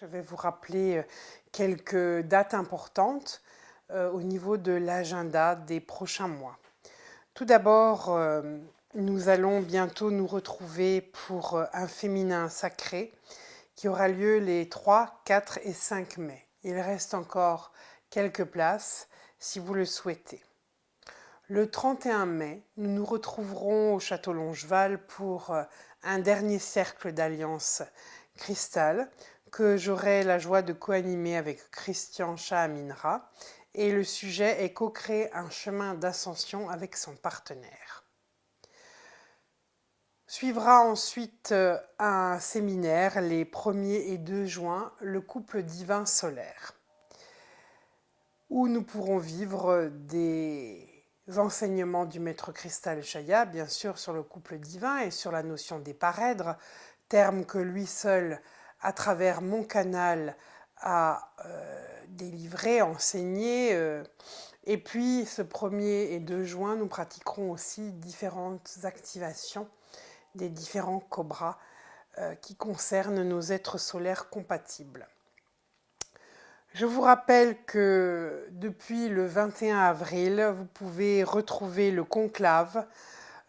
Je vais vous rappeler quelques dates importantes au niveau de l'agenda des prochains mois. Tout d'abord, nous allons bientôt nous retrouver pour un féminin sacré qui aura lieu les 3, 4 et 5 mai. Il reste encore quelques places si vous le souhaitez. Le 31 mai, nous nous retrouverons au Château Longeval pour un dernier cercle d'Alliance Cristal que j'aurai la joie de co-animer avec Christian Chaminra. Et le sujet est co-créer un chemin d'ascension avec son partenaire. Suivra ensuite un séminaire les 1er et 2 juin, le couple divin solaire, où nous pourrons vivre des enseignements du maître Cristal Chaya, bien sûr sur le couple divin et sur la notion des parèdres, terme que lui seul, à travers mon canal, a délivré, enseigné. Et puis ce 1er et 2 juin, nous pratiquerons aussi différentes activations des différents cobras qui concernent nos êtres solaires compatibles. Je vous rappelle que depuis le 21 avril, vous pouvez retrouver le conclave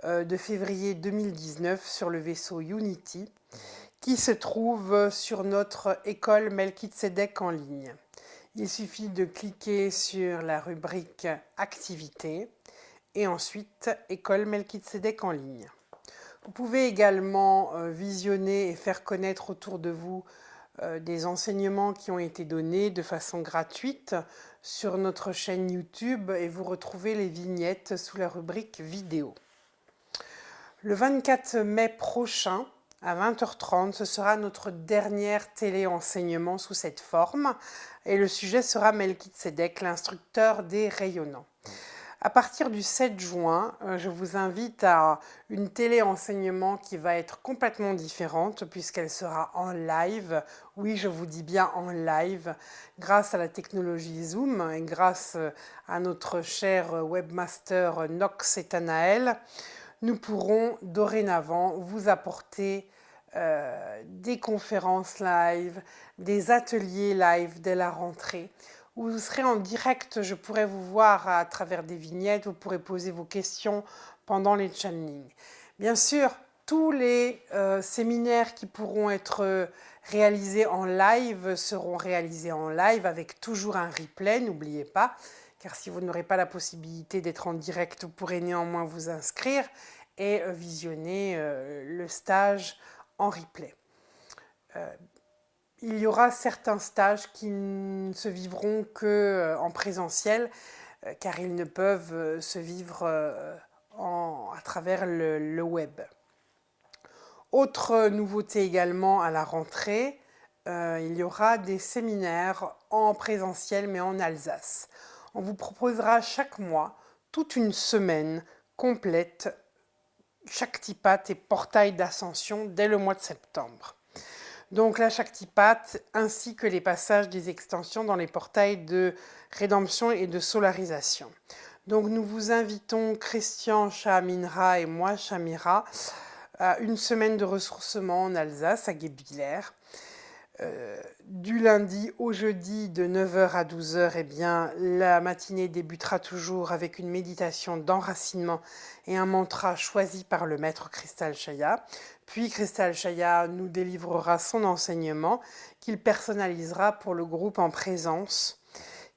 de février 2019 sur le vaisseau Unity qui se trouve sur notre école Melchizedek en ligne. Il suffit de cliquer sur la rubrique Activités et ensuite École Melchizedek en ligne. Vous pouvez également visionner et faire connaître autour de vous des enseignements qui ont été donnés de façon gratuite sur notre chaîne YouTube et vous retrouvez les vignettes sous la rubrique vidéo. Le 24 mai prochain, à 20h30, ce sera notre dernière télé-enseignement sous cette forme et le sujet sera Melchizedek, l'instructeur des rayonnants. À partir du 7 juin, je vous invite à une télé-enseignement qui va être complètement différente puisqu'elle sera en live. Oui, je vous dis bien en live, grâce à la technologie Zoom et grâce à notre cher webmaster Nox et Tanaël, nous pourrons dorénavant vous apporter des conférences live, des ateliers live dès la rentrée, où vous serez en direct, je pourrai vous voir à travers des vignettes, vous pourrez poser vos questions pendant les channelings. Bien sûr, tous les séminaires qui pourront être réalisés en live seront réalisés en live avec toujours un replay, n'oubliez pas, car si vous n'aurez pas la possibilité d'être en direct, vous pourrez néanmoins vous inscrire et visionner le stage en replay. Il y aura certains stages qui ne se vivront qu'en présentiel, car ils ne peuvent se vivre à travers le web. Autre nouveauté également à la rentrée, il y aura des séminaires en présentiel mais en Alsace. On vous proposera chaque mois toute une semaine complète, Shaktipat et portail d'ascension dès le mois de septembre. Donc la Shaktipat ainsi que les passages des extensions dans les portails de rédemption et de solarisation. Donc nous vous invitons, Christian Chaminra et moi, Chamira, à une semaine de ressourcement en Alsace, à Guebwiller. Du lundi au jeudi de 9h à 12h, eh bien, la matinée débutera toujours avec une méditation d'enracinement et un mantra choisi par le maître Cristal Chaya. Puis Cristal Chaya nous délivrera son enseignement qu'il personnalisera pour le groupe en présence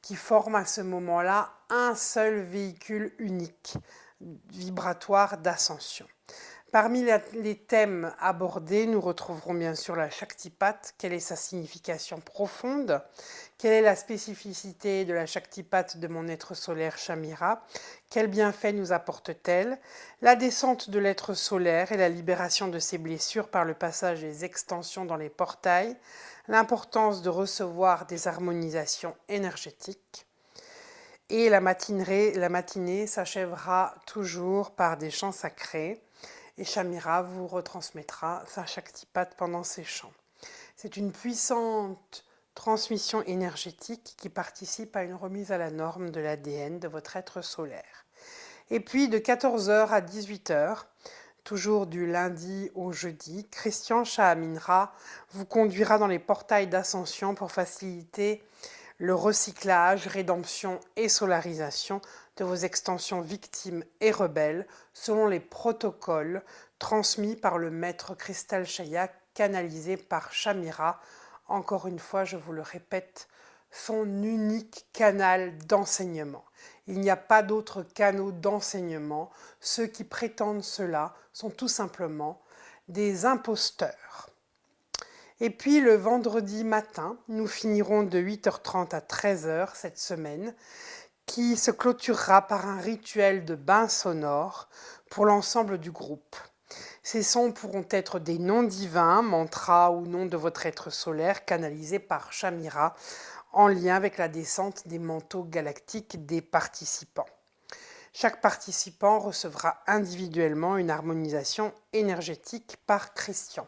qui forme à ce moment-là un seul véhicule unique, vibratoire d'ascension. Parmi les thèmes abordés, nous retrouverons bien sûr la Shaktipat, quelle est sa signification profonde, quelle est la spécificité de la Shaktipat de mon être solaire Chamira, quels bienfaits nous apporte-t-elle, la descente de l'être solaire et la libération de ses blessures par le passage des extensions dans les portails, l'importance de recevoir des harmonisations énergétiques. Et la matinée s'achèvera toujours par des chants sacrés. Et Chamira vous retransmettra sa Shaktipat pendant ces chants. C'est une puissante transmission énergétique qui participe à une remise à la norme de l'ADN de votre être solaire. Et puis de 14h à 18h, toujours du lundi au jeudi. Christian Shahaminra vous conduira dans les portails d'ascension pour faciliter le recyclage, rédemption et solarisation de vos extensions victimes et rebelles selon les protocoles transmis par le maître Cristal Shaya, canalisé par Shamira. Encore une fois, je vous le répète, son unique canal d'enseignement. Il n'y a pas d'autres canaux d'enseignement. Ceux qui prétendent cela sont tout simplement des imposteurs. Et puis le vendredi matin, nous finirons de 8h30 à 13h cette semaine, qui se clôturera par un rituel de bain sonore pour l'ensemble du groupe. Ces sons pourront être des noms divins, mantras ou noms de votre être solaire canalisés par Shamira en lien avec la descente des manteaux galactiques des participants. Chaque participant recevra individuellement une harmonisation énergétique par Christian.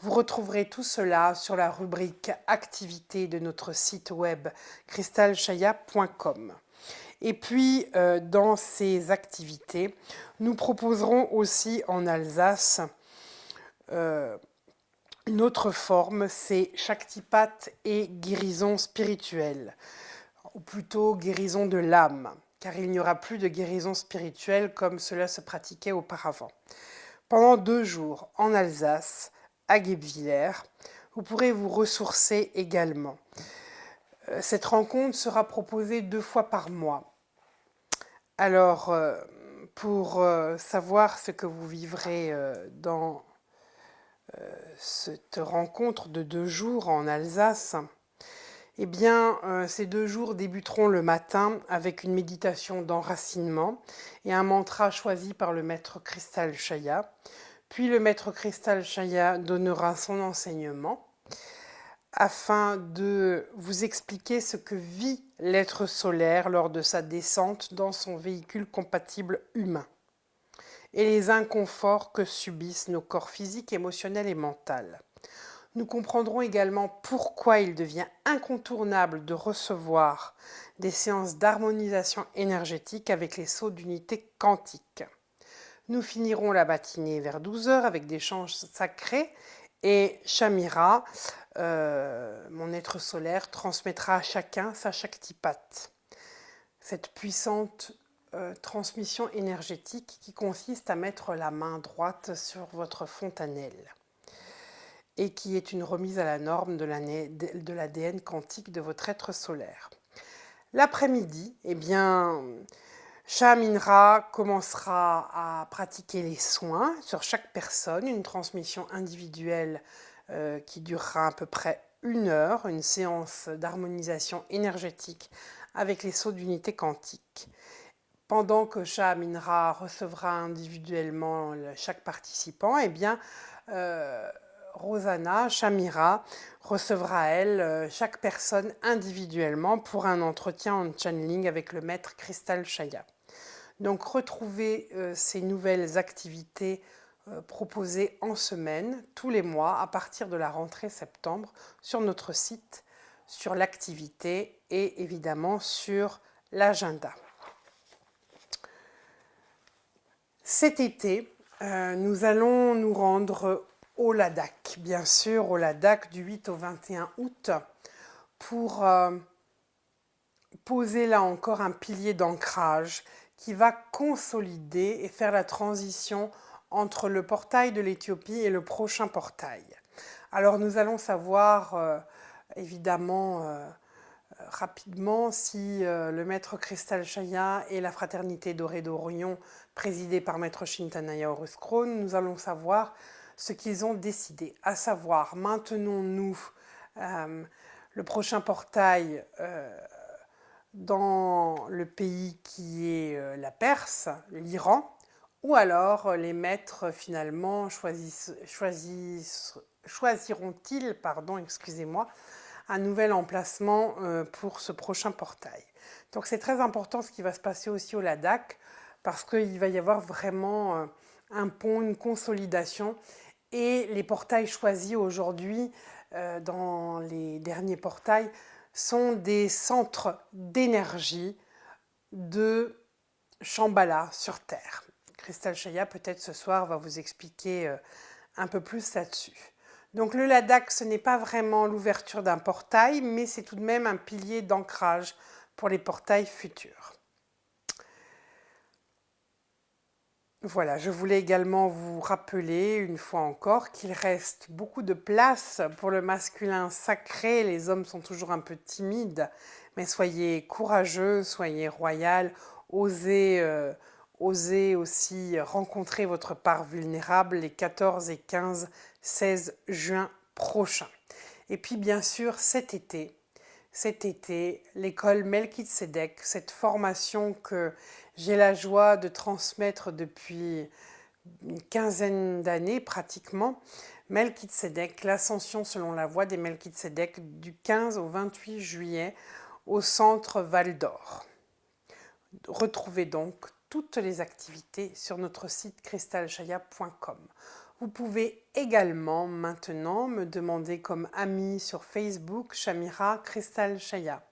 Vous retrouverez tout cela sur la rubrique activités de notre site web cristalshaya.com. Et puis, dans ces activités, nous proposerons aussi en Alsace une autre forme, c'est Shaktipat et guérison spirituelle, ou plutôt guérison de l'âme, car il n'y aura plus de guérison spirituelle comme cela se pratiquait auparavant. Pendant 2 jours en Alsace, à Guebwiller, vous pourrez vous ressourcer également. Cette rencontre sera proposée 2 fois par mois. Alors, pour savoir ce que vous vivrez dans cette rencontre de 2 jours en Alsace, eh bien, ces 2 jours débuteront le matin avec une méditation d'enracinement et un mantra choisi par le maître Cristal Shaya. Puis le maître Cristal Shaya donnera son enseignement afin de vous expliquer ce que vit l'être solaire lors de sa descente dans son véhicule compatible humain et les inconforts que subissent nos corps physiques, émotionnels et mentaux. Nous comprendrons également pourquoi il devient incontournable de recevoir des séances d'harmonisation énergétique avec les sauts d'unité quantique. Nous finirons la matinée vers 12h avec des chants sacrés et Shamira, mon être solaire, transmettra à chacun sa Shaktipat. Cette puissante transmission énergétique qui consiste à mettre la main droite sur votre fontanelle et qui est une remise à la norme de l'ADN quantique de votre être solaire. L'après-midi, eh bien, Shahaminra commencera à pratiquer les soins sur chaque personne, une transmission individuelle qui durera à peu près 1 heure, une séance d'harmonisation énergétique avec les sauts d'unité quantique. Pendant que Shahaminra recevra individuellement chaque participant, eh bien, Rosanna, Shamira, recevra elle chaque personne individuellement pour un entretien en channeling avec le maître Cristal Shaya. Donc retrouvez ces nouvelles activités proposées en semaine, tous les mois, à partir de la rentrée septembre, sur notre site, sur l'activité et évidemment sur l'agenda. Cet été, nous allons nous rendre au Ladakh, bien sûr, au Ladakh du 8 au 21 août, pour poser là encore un pilier d'ancrage qui va consolider et faire la transition entre le portail de l'Éthiopie et le prochain portail. Alors nous allons savoir évidemment rapidement si le maître Cristal Shaya et la fraternité dorée d'Orion, présidée par maître Shintanaya Horus Krone, nous allons savoir ce qu'ils ont décidé, à savoir maintenons-nous le prochain portail dans le pays qui est la Perse, l'Iran, ou alors les maîtres finalement choisiront-ils, un nouvel emplacement pour ce prochain portail. Donc c'est très important ce qui va se passer aussi au Ladakh, parce qu'il va y avoir vraiment un pont, une consolidation, et les portails choisis aujourd'hui dans les derniers portails sont des centres d'énergie de Shambhala sur Terre. Cristal Chaya, peut-être ce soir, va vous expliquer un peu plus là-dessus. Donc le Ladakh, ce n'est pas vraiment l'ouverture d'un portail, mais c'est tout de même un pilier d'ancrage pour les portails futurs. Voilà, je voulais également vous rappeler une fois encore qu'il reste beaucoup de place pour le masculin sacré. Les hommes sont toujours un peu timides, mais soyez courageux, soyez royal, osez aussi rencontrer votre part vulnérable les 14 et 15, 16 juin prochains. Et puis bien sûr cet été, l'école Melchizedek, cette formation que j'ai la joie de transmettre depuis une quinzaine d'années pratiquement, Melchizedek, l'ascension selon la voie des Melchizedek du 15 au 28 juillet au centre Val d'Or. Retrouvez donc toutes les activités sur notre site cristalchaya.com. Vous pouvez également maintenant me demander comme ami sur Facebook Chamira Cristal Chaya.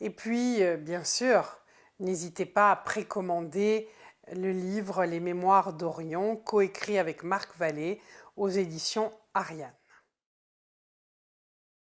Et puis, bien sûr, n'hésitez pas à précommander le livre Les Mémoires d'Orion, coécrit avec Marc Vallée aux éditions Ariane.